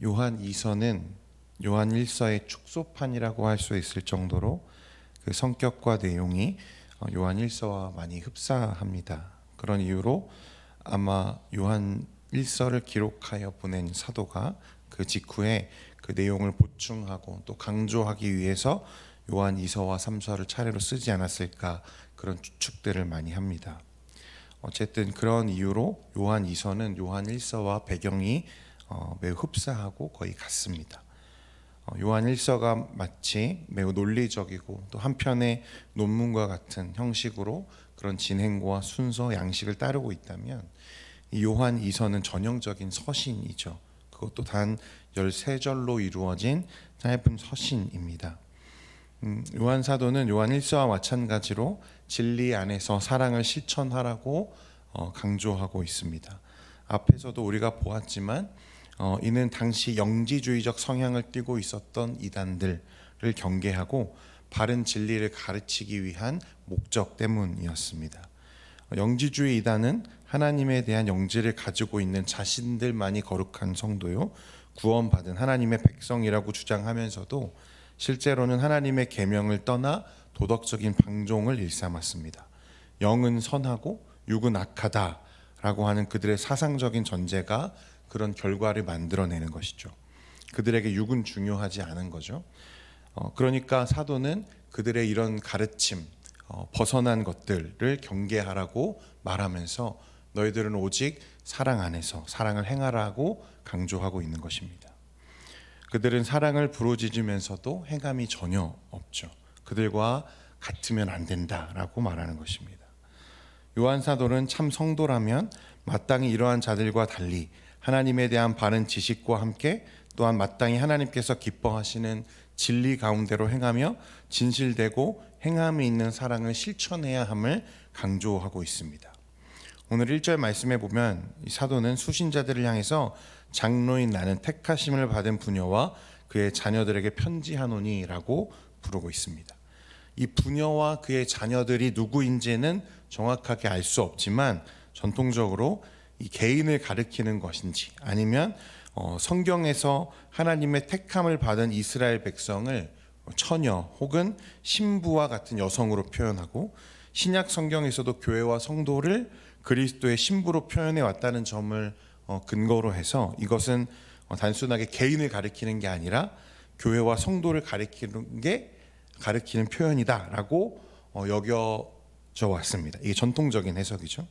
요한 2서는 요한 1서의 축소판이라고 할 수 있을 정도로 그 성격과 내용이 요한 1서와 많이 흡사합니다. 그런 이유로 아마 요한 1서를 기록하여 보낸 사도가 그 직후에 그 내용을 보충하고 또 강조하기 위해서 요한 2서와 3서를 차례로 쓰지 않았을까, 그런 추측들을 많이 합니다. 어쨌든 그런 이유로 요한 2서는 요한 1서와 배경이 매우 흡사하고 거의 같습니다. 요한 1서가 마치 매우 논리적이고 또 한편의 논문과 같은 형식으로 그런 진행과 순서, 양식을 따르고 있다면, 이 요한 2서는 전형적인 서신이죠. 그것도 단 13절로 이루어진 짧은 서신입니다. 요한 사도는 요한 1서와 마찬가지로 진리 안에서 사랑을 실천하라고 강조하고 있습니다. 앞에서도 우리가 보았지만 이는 당시 영지주의적 성향을 띠고 있었던 이단들을 경계하고 바른 진리를 가르치기 위한 목적 때문이었습니다. 영지주의 이단은 하나님에 대한 영지를 가지고 있는 자신들만이 거룩한 성도요, 구원받은 하나님의 백성이라고 주장하면서도 실제로는 하나님의 계명을 떠나 도덕적인 방종을 일삼았습니다. 영은 선하고 육은 악하다라고 하는 그들의 사상적인 전제가 그런 결과를 만들어내는 것이죠. 그들에게 육은 중요하지 않은 거죠. 그러니까 사도는 그들의 이런 가르침, 벗어난 것들을 경계하라고 말하면서 너희들은 오직 사랑 안에서 사랑을 행하라고 강조하고 있는 것입니다. 그들은 사랑을 부르짖으면서도 행함이 전혀 없죠. 그들과 같으면 안 된다라고 말하는 것입니다. 요한 사도는 참 성도라면 마땅히 이러한 자들과 달리 하나님에 대한 바른 지식과 함께 또한 마땅히 하나님께서 기뻐하시는 진리 가운데로 행하며 진실되고 행함이 있는 사랑을 실천해야 함을 강조하고 있습니다. 오늘 1절 말씀에 보면 이 사도는 수신자들을 향해서 장로인 나는 택하심을 받은 부녀와 그의 자녀들에게 편지하노니라고 부르고 있습니다. 이 부녀와 그의 자녀들이 누구인지는 정확하게 알 수 없지만 전통적으로 이 개인을 가리키는 것인지 아니면 성경에서 하나님의 택함을 받은 이스라엘 백성을 처녀 혹은 신부와 같은 여성으로 표현하고, 신약 성경에서도 교회와 성도를 그리스도의 신부로 표현해 왔다는 점을 근거로 해서 이것은 단순하게 개인을 가리키는 게 아니라 교회와 성도를 가리키는 표현이다라고 여겨져 왔습니다. 이게 전통적인 해석이죠.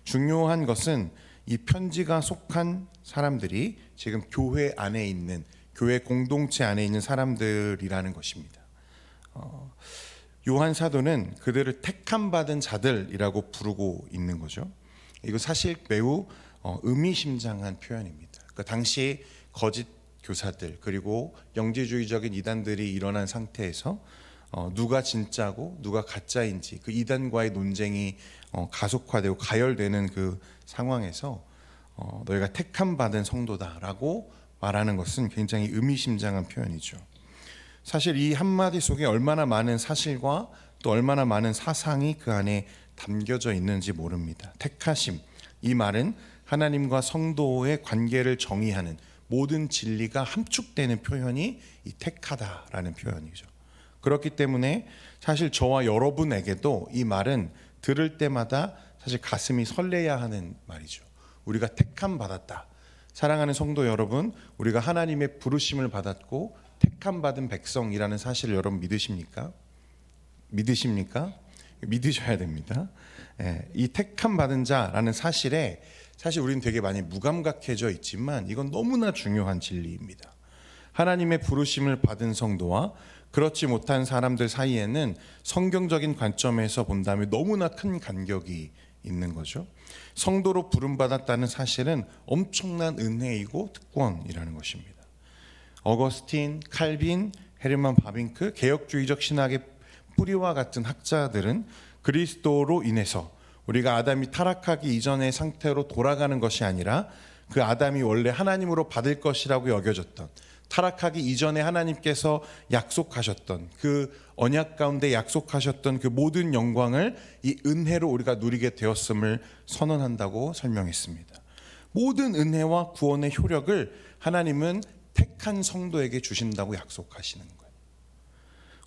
중요한 것은 이 편지가 속한 사람들이 지금 교회 안에 있는, 교회 공동체 안에 있는 사람들이라는 것입니다. 요한 사도는 그들을 택함 받은 자들이라고 부르고 있는 거죠. 이거 사실 매우 의미심장한 표현입니다. 그러니까 당시 거짓 교사들 그리고 영지주의적인 이단들이 일어난 상태에서 누가 진짜고 누가 가짜인지 그 이단과의 논쟁이 가속화되고 가열되는 그 상황에서 너희가 택함 받은 성도다라고 말하는 것은 굉장히 의미심장한 표현이죠. 사실 이 한마디 속에 얼마나 많은 사실과 또 얼마나 많은 사상이 그 안에 담겨져 있는지 모릅니다. 택하심, 이 말은 하나님과 성도의 관계를 정의하는 모든 진리가 함축되는 표현이 이 택하다라는 표현이죠. 그렇기 때문에 사실 저와 여러분에게도 이 말은 들을 때마다 사실 가슴이 설레야 하는 말이죠. 우리가 택함 받았다. 사랑하는 성도 여러분, 우리가 하나님의 부르심을 받았고 택함 받은 백성이라는 사실을 여러분 믿으십니까? 믿으셔야 됩니다. 이 택함 받은 자라는 사실에 사실 우리는 되게 많이 무감각해져 있지만 이건 너무나 중요한 진리입니다. 하나님의 부르심을 받은 성도와 그렇지 못한 사람들 사이에는 성경적인 관점에서 본다면 너무나 큰 간격이 있는 거죠. 성도로 부름받았다는 사실은 엄청난 은혜이고 특권이라는 것입니다. 어거스틴, 칼빈, 헤르만 바빙크, 개혁주의적 신학의 뿌리와 같은 학자들은 그리스도로 인해서 우리가 아담이 타락하기 이전의 상태로 돌아가는 것이 아니라 그 아담이 원래 하나님으로 받을 것이라고 여겨졌던, 타락하기 이전에 하나님께서 약속하셨던 그 언약 가운데 약속하셨던 그 모든 영광을 이 은혜로 우리가 누리게 되었음을 선언한다고 설명했습니다. 모든 은혜와 구원의 효력을 하나님은 택한 성도에게 주신다고 약속하시는 거예요.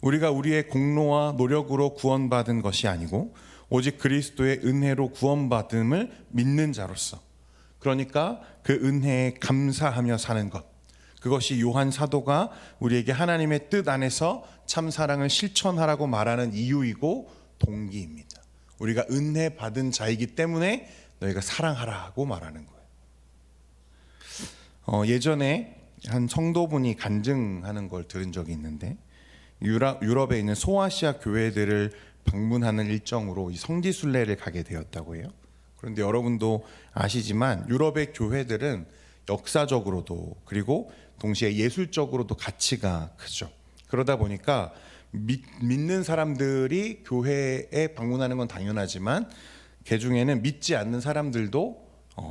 우리가 우리의 공로와 노력으로 구원받은 것이 아니고 오직 그리스도의 은혜로 구원받음을 믿는 자로서, 그러니까 그 은혜에 감사하며 사는 것, 그것이 요한 사도가 우리에게 하나님의 뜻 안에서 참 사랑을 실천하라고 말하는 이유이고 동기입니다. 우리가 은혜 받은 자이기 때문에 너희가 사랑하라고 말하는 거예요. 예전에 한 성도분이 간증하는 걸 들은 적이 있는데, 유럽에 있는 소아시아 교회들을 방문하는 일정으로 이 성지순례를 가게 되었다고 해요. 그런데 여러분도 아시지만 유럽의 교회들은 역사적으로도 그리고 동시에 예술적으로도 가치가 크죠. 그러다 보니까 믿는 사람들이 교회에 방문하는 건 당연하지만 그 중에는 믿지 않는 사람들도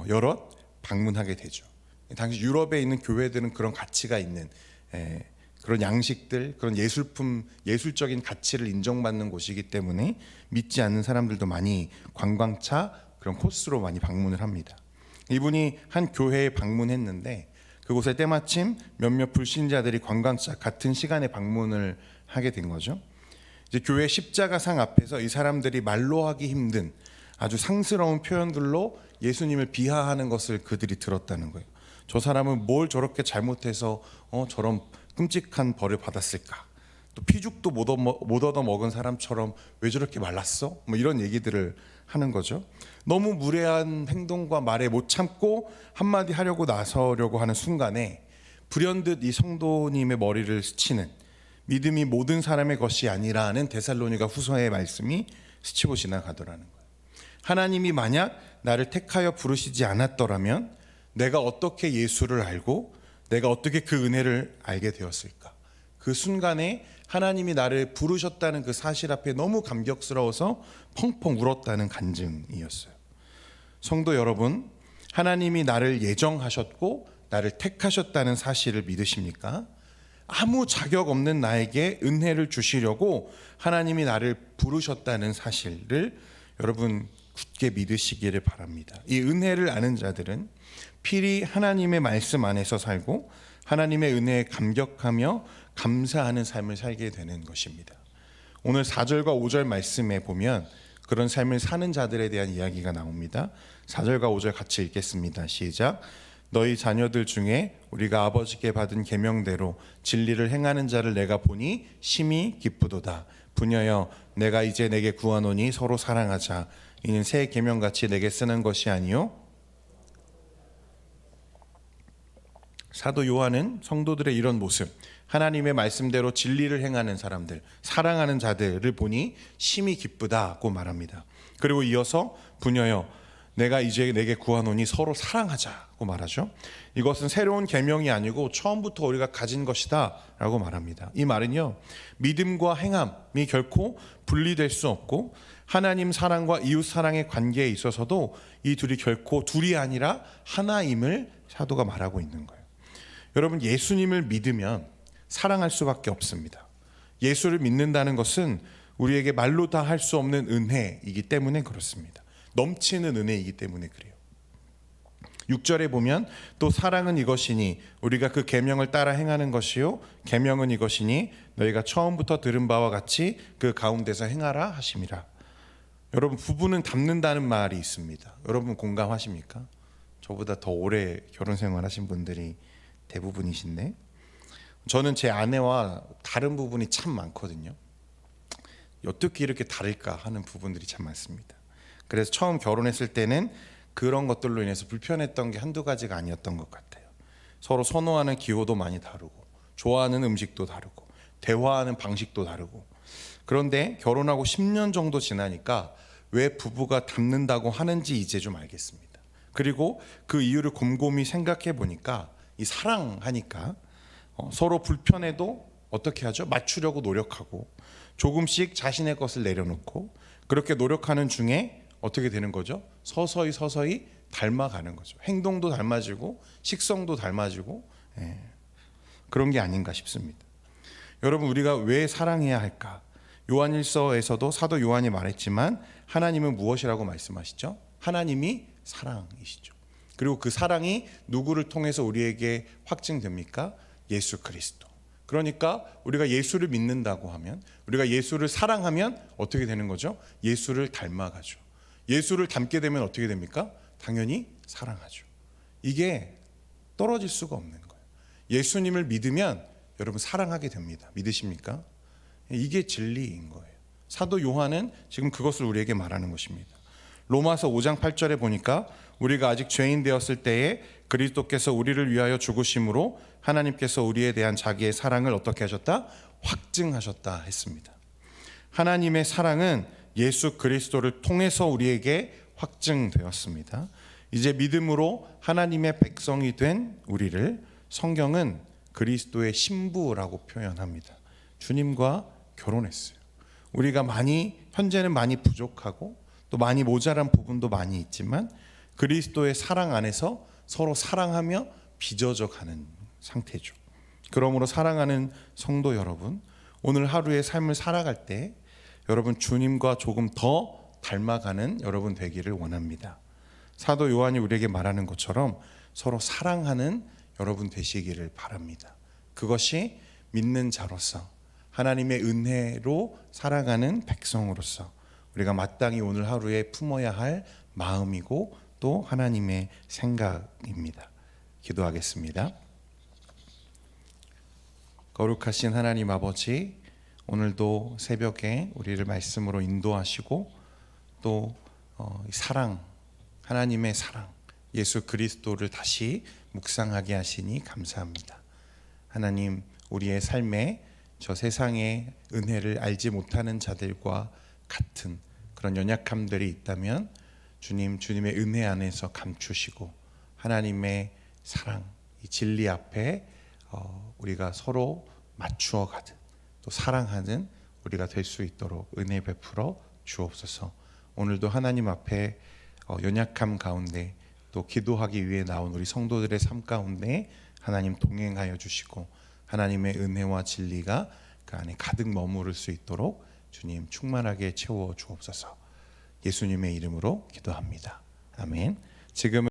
여럿 방문하게 되죠. 당시 유럽에 있는 교회들은 그런 가치가 있는 그런 양식들, 그런 예술적인 가치를 인정받는 곳이기 때문에 믿지 않는 사람들도 많이 관광차 그런 코스로 많이 방문을 합니다. 이분이 한 교회에 방문했는데 그곳에 때마침 몇몇 불신자들이 관광차 같은 시간에 방문을 하게 된 거죠. 이제 교회 십자가상 앞에서 이 사람들이 말로 하기 힘든 아주 상스러운 표현들로 예수님을 비하하는 것을 그들이 들었다는 거예요. 저 사람은 뭘 저렇게 잘못해서 저런 끔찍한 벌을 받았을까? 또 피죽도 못 얻어 먹은 사람처럼 왜 저렇게 말랐어? 뭐 이런 얘기들을 하는 거죠. 너무 무례한 행동과 말에 못 참고 한마디 하려고 나서려고 하는 순간에 불현듯 이 성도님의 머리를 스치는, 믿음이 모든 사람의 것이 아니라는 데살로니가 후서의 말씀이 스치고 지나가더라는 거예요. 하나님이 만약 나를 택하여 부르시지 않았더라면 내가 어떻게 예수를 알고 내가 어떻게 그 은혜를 알게 되었을까? 그 순간에 하나님이 나를 부르셨다는 그 사실 앞에 너무 감격스러워서 펑펑 울었다는 간증이었어요. 성도 여러분, 하나님이 나를 예정하셨고 나를 택하셨다는 사실을 믿으십니까? 아무 자격 없는 나에게 은혜를 주시려고 하나님이 나를 부르셨다는 사실을 여러분 굳게 믿으시기를 바랍니다. 이 은혜를 아는 자들은 필히 하나님의 말씀 안에서 살고 하나님의 은혜에 감격하며 감사하는 삶을 살게 되는 것입니다. 오늘 4절과 5절 말씀에 보면 그런 삶을 사는 자들에 대한 이야기가 나옵니다. 4절과 5절 같이 읽겠습니다. 시작. 너희 자녀들 중에 우리가 아버지께 받은 계명대로 진리를 행하는 자를 내가 보니 심히 기쁘도다. 부녀여, 내가 이제 내게 구하노니 서로 사랑하자. 이는 새 계명같이 내게 쓰는 것이 아니요 사도 요한은 성도들의 이런 모습, 하나님의 말씀대로 진리를 행하는 사람들, 사랑하는 자들을 보니 심히 기쁘다고 말합니다. 그리고 이어서 부녀여, 내가 이제 내게 구하노니 서로 사랑하자고 말하죠. 이것은 새로운 계명이 아니고 처음부터 우리가 가진 것이다 라고 말합니다. 이 말은요, 믿음과 행함이 결코 분리될 수 없고 하나님 사랑과 이웃 사랑의 관계에 있어서도 이 둘이 결코 둘이 아니라 하나임을 사도가 말하고 있는 거예요. 여러분, 예수님을 믿으면 사랑할 수밖에 없습니다. 예수를 믿는다는 것은 우리에게 말로 다 할 수 없는 은혜이기 때문에 그렇습니다. 넘치는 은혜이기 때문에 그래요. 6절에 보면 또 사랑은 이것이니 우리가 그 계명을 따라 행하는 것이요 계명은 이것이니 너희가 처음부터 들은 바와 같이 그 가운데서 행하라 하심이라. 여러분, 부부는 닮는다는 말이 있습니다. 여러분 공감하십니까? 저보다 더 오래 결혼 생활하신 분들이 대부분이신데 저는 제 아내와 다른 부분이 참 많거든요. 어떻게 이렇게 다를까 하는 부분들이 참 많습니다. 그래서 처음 결혼했을 때는 그런 것들로 인해서 불편했던 게 한두 가지가 아니었던 것 같아요. 서로 선호하는 기호도 많이 다르고 좋아하는 음식도 다르고 대화하는 방식도 다르고. 그런데 결혼하고 10년 정도 지나니까 왜 부부가 닮는다고 하는지 이제 좀 알겠습니다. 그리고 그 이유를 곰곰이 생각해 보니까 이 사랑하니까 서로 불편해도 어떻게 하죠? 맞추려고 노력하고 조금씩 자신의 것을 내려놓고 그렇게 노력하는 중에 어떻게 되는 거죠? 서서히 닮아가는 거죠. 행동도 닮아지고 식성도 닮아지고 그런 게 아닌가 싶습니다. 여러분, 우리가 왜 사랑해야 할까? 요한일서에서도 사도 요한이 말했지만 하나님은 무엇이라고 말씀하시죠? 하나님이 사랑이시죠. 그리고 그 사랑이 누구를 통해서 우리에게 확증됩니까? 예수 그리스도. 그러니까 우리가 예수를 믿는다고 하면, 우리가 예수를 사랑하면 어떻게 되는 거죠? 예수를 닮아가죠. 예수를 닮게 되면 어떻게 됩니까? 당연히 사랑하죠. 이게 떨어질 수가 없는 거예요. 예수님을 믿으면 여러분 사랑하게 됩니다. 믿으십니까? 이게 진리인 거예요. 사도 요한은 지금 그것을 우리에게 말하는 것입니다. 로마서 5장 8절에 보니까 우리가 아직 죄인 되었을 때에 그리스도께서 우리를 위하여 죽으심으로 하나님께서 우리에 대한 자기의 사랑을 어떻게 하셨다? 확증하셨다 했습니다. 하나님의 사랑은 예수 그리스도를 통해서 우리에게 확증되었습니다. 이제 믿음으로 하나님의 백성이 된 우리를 성경은 그리스도의 신부라고 표현합니다. 주님과 결혼했어요. 우리가 현재는 많이 부족하고 또 많이 모자란 부분도 많이 있지만 그리스도의 사랑 안에서 서로 사랑하며 빚어져 가는 상태죠. 그러므로 사랑하는 성도 여러분, 오늘 하루의 삶을 살아갈 때 여러분 주님과 조금 더 닮아가는 여러분 되기를 원합니다. 사도 요한이 우리에게 말하는 것처럼 서로 사랑하는 여러분 되시기를 바랍니다. 그것이 믿는 자로서 하나님의 은혜로 살아가는 백성으로서 우리가 마땅히 오늘 하루에 품어야 할 마음이고 또 하나님의 생각입니다. 기도하겠습니다. 거룩하신 하나님 아버지, 오늘도 새벽에 우리를 말씀으로 인도하시고 또 사랑, 하나님의 사랑, 예수 그리스도를 다시 묵상하게 하시니 감사합니다. 하나님, 우리의 삶에 저 세상의 은혜를 알지 못하는 자들과 같은 그런 연약함들이 있다면 주님의 은혜 안에서 감추시고 하나님의 사랑, 이 진리 앞에 우리가 서로 맞추어 가듯 또 사랑하는 우리가 될 수 있도록 은혜 베풀어 주옵소서. 오늘도 하나님 앞에 연약함 가운데 또 기도하기 위해 나온 우리 성도들의 삶 가운데 하나님 동행하여 주시고 하나님의 은혜와 진리가 그 안에 가득 머무를 수 있도록 주님 충만하게 채워 주옵소서. 예수님의 이름으로 기도합니다. 아멘. 지금은